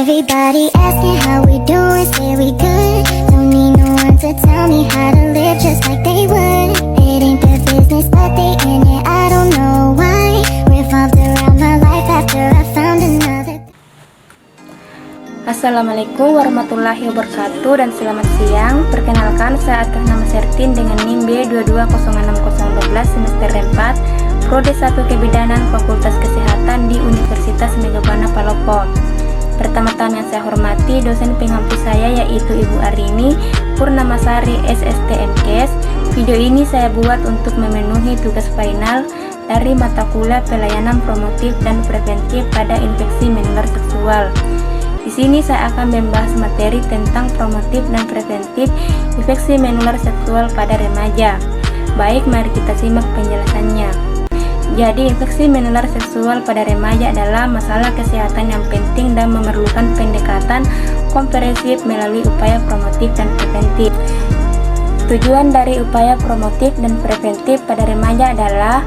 Everybody asking how we doing, say we good. Don't need no one to tell me how to live just like they would. It ain't their business, but they in it, I don't know why. Revolved around my life after I found another. Assalamualaikum warahmatullahi wabarakatuh dan selamat siang. Perkenalkan, saya atas nama Sertin dengan NIM B22060012 semester 4 Prodi 1 Kebidanan Fakultas Kesehatan di Universitas Megabana Palopo. Pertama-tama yang saya hormati dosen pengampu saya yaitu Ibu Arini Purnamasari SST MKes. Video ini saya buat untuk memenuhi tugas final dari mata kuliah pelayanan promotif dan preventif pada infeksi menular seksual. Di sini saya akan membahas materi tentang promotif dan preventif infeksi menular seksual pada remaja. Baik, mari kita simak penjelasannya. Jadi, infeksi menular seksual pada remaja adalah masalah kesehatan yang penting dan memerlukan pendekatan komprehensif melalui upaya promotif dan preventif. Tujuan dari upaya promotif dan preventif pada remaja adalah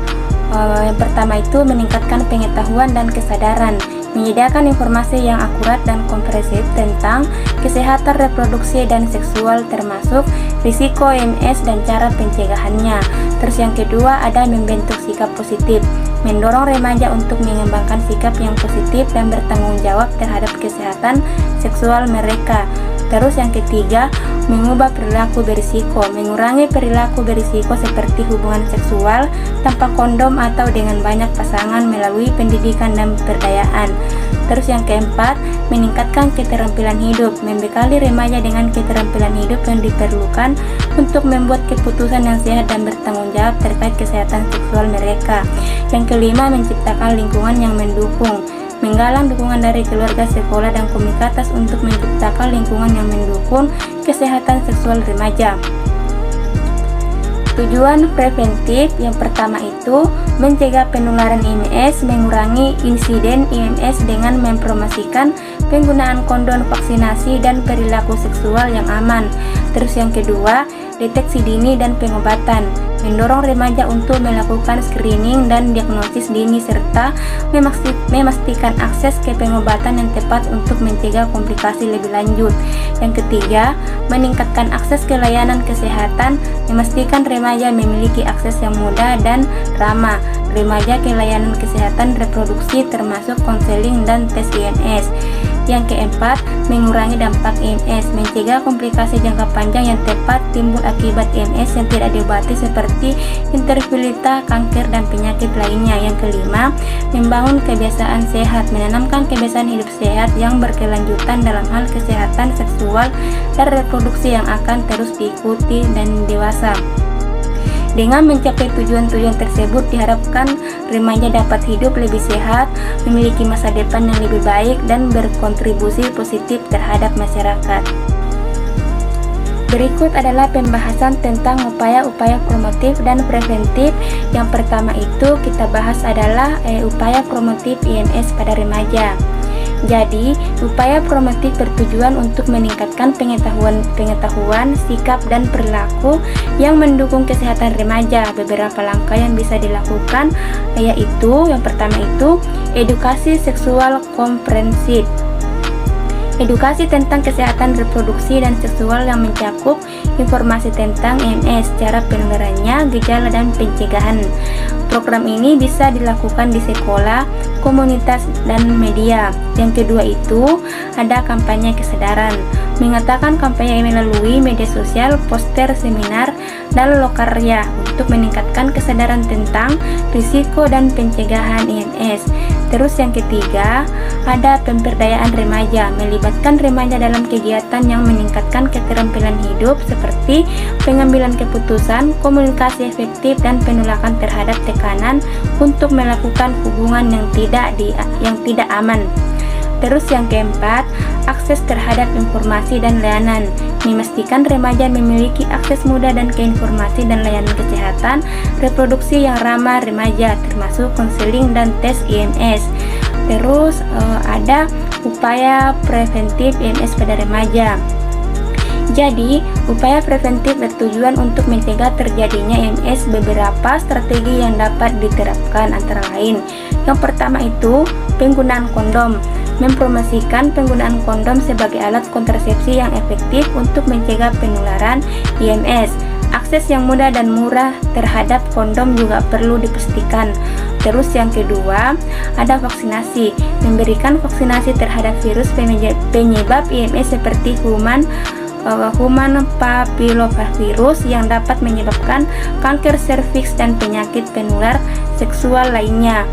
yang pertama itu meningkatkan pengetahuan dan kesadaran, menyediakan informasi yang akurat dan komprehensif tentang kesehatan reproduksi dan seksual termasuk risiko MS dan cara pencegahannya. Terus yang kedua ada membentuk sikap positif, mendorong remaja untuk mengembangkan sikap yang positif dan bertanggung jawab terhadap kesehatan seksual mereka. Terus yang ketiga, mengubah perilaku berisiko, mengurangi perilaku berisiko seperti hubungan seksual tanpa kondom atau dengan banyak pasangan melalui pendidikan dan pemberdayaan. Terus yang keempat, meningkatkan keterampilan hidup, membekali remaja dengan keterampilan hidup yang diperlukan untuk membuat keputusan yang sehat dan bertanggung jawab terkait kesehatan seksual mereka. Yang kelima, menciptakan lingkungan yang mendukung, menggalang dukungan dari keluarga, sekolah, dan komunitas untuk menciptakan lingkungan yang mendukung kesehatan seksual remaja. Tujuan preventif yang pertama itu mencegah penularan IMS, mengurangi insiden IMS dengan mempromosikan penggunaan kondom, vaksinasi, dan perilaku seksual yang aman. Terus yang kedua, deteksi dini dan pengobatan, mendorong remaja untuk melakukan screening dan diagnosis dini serta memastikan akses ke pengobatan yang tepat untuk mencegah komplikasi lebih lanjut. Yang ketiga, meningkatkan akses ke layanan kesehatan, memastikan remaja memiliki akses yang mudah dan ramah remaja ke layanan kesehatan reproduksi termasuk konseling dan tes IMS. Yang keempat, mengurangi dampak IMS, mencegah komplikasi jangka panjang yang tepat timbul akibat IMS yang tidak diobati seperti infertilitas, kanker, dan penyakit lainnya. Yang kelima, membangun kebiasaan sehat, menanamkan kebiasaan hidup sehat yang berkelanjutan dalam hal kesehatan seksual dan reproduksi yang akan terus diikuti dan dewasa. Dengan mencapai tujuan-tujuan tersebut diharapkan remaja dapat hidup lebih sehat, memiliki masa depan yang lebih baik, dan berkontribusi positif terhadap masyarakat. Berikut adalah pembahasan tentang upaya-upaya promotif dan preventif. Yang pertama itu kita bahas adalah upaya promotif IMS pada remaja. Jadi, upaya promotif bertujuan untuk meningkatkan pengetahuan, sikap, dan perilaku yang mendukung kesehatan remaja. Beberapa langkah yang bisa dilakukan yaitu yang pertama itu edukasi seksual komprehensif. Edukasi tentang kesehatan reproduksi dan seksual yang mencakup informasi tentang MS, cara penularannya, gejala, dan pencegahan. Program ini bisa dilakukan di sekolah, komunitas, dan media. Yang kedua itu ada kampanye kesadaran, mengatakan kampanye melalui media sosial, poster, seminar, dan lokarya untuk meningkatkan kesadaran tentang risiko dan pencegahan IMS. Terus yang ketiga ada pemberdayaan remaja, melibatkan remaja dalam kegiatan yang meningkatkan keterampilan hidup seperti pengambilan keputusan, komunikasi efektif, dan penolakan terhadap tekanan untuk melakukan hubungan yang tidak aman. Terus yang keempat, akses terhadap informasi dan layanan, memastikan remaja memiliki akses mudah dan ke informasi dan layanan kesehatan reproduksi yang ramah remaja termasuk konseling dan tes IMS. Terus ada upaya preventif IMS pada remaja. Jadi, upaya preventif bertujuan untuk mencegah terjadinya MS. Beberapa strategi yang dapat diterapkan antara lain. Yang pertama itu penggunaan kondom, mempromosikan penggunaan kondom sebagai alat kontrasepsi yang efektif untuk mencegah penularan IMS. Akses yang mudah dan murah terhadap kondom juga perlu dipastikan. Terus yang kedua, ada vaksinasi. Memberikan vaksinasi terhadap virus penyebab IMS seperti human papillomavirus yang dapat menyebabkan kanker serviks dan penyakit penular seksual lainnya.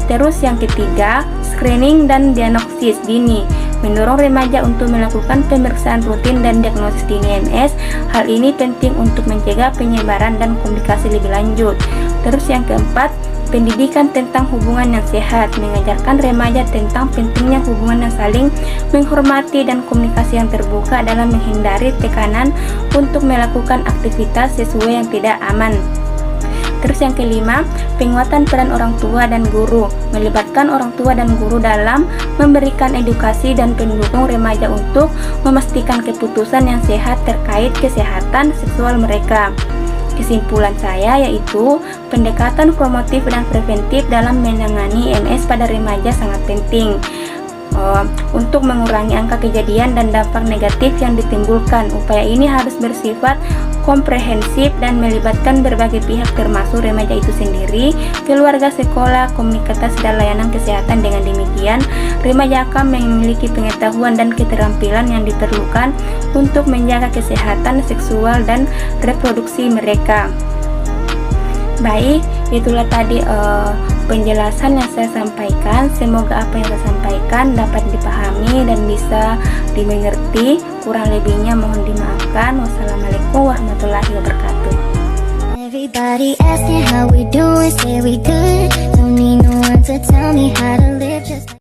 Terus yang ketiga, screening dan diagnosis dini. Mendorong remaja untuk melakukan pemeriksaan rutin dan diagnosis dini IMS. Hal ini penting untuk mencegah penyebaran dan komplikasi lebih lanjut. Terus yang keempat, pendidikan tentang hubungan yang sehat. Mengajarkan remaja tentang pentingnya hubungan yang saling menghormati dan komunikasi yang terbuka dalam menghindari tekanan untuk melakukan aktivitas sesuai yang tidak aman. Terus yang kelima, penguatan peran orang tua dan guru. Melibatkan orang tua dan guru dalam memberikan edukasi dan pendukung remaja untuk memastikan keputusan yang sehat terkait kesehatan seksual mereka. Kesimpulan saya yaitu pendekatan promotif dan preventif dalam menangani IMS pada remaja sangat penting untuk mengurangi angka kejadian dan dampak negatif yang ditimbulkan. Upaya ini harus bersifat komprehensif dan melibatkan berbagai pihak termasuk remaja itu sendiri, keluarga, sekolah, komunitas, dan layanan kesehatan. Dengan demikian, remaja akan memiliki pengetahuan dan keterampilan yang diperlukan untuk menjaga kesehatan seksual dan reproduksi mereka. Baik, itulah tadi penjelasan yang saya sampaikan. Semoga apa yang saya sampaikan dapat dipahami dan bisa dimengerti. Kurang lebihnya mohon dimaafkan. Wassalamualaikum warahmatullahi wabarakatuh. Everybody asking how we doing, say we good. Don't need no one to tell me how to live, just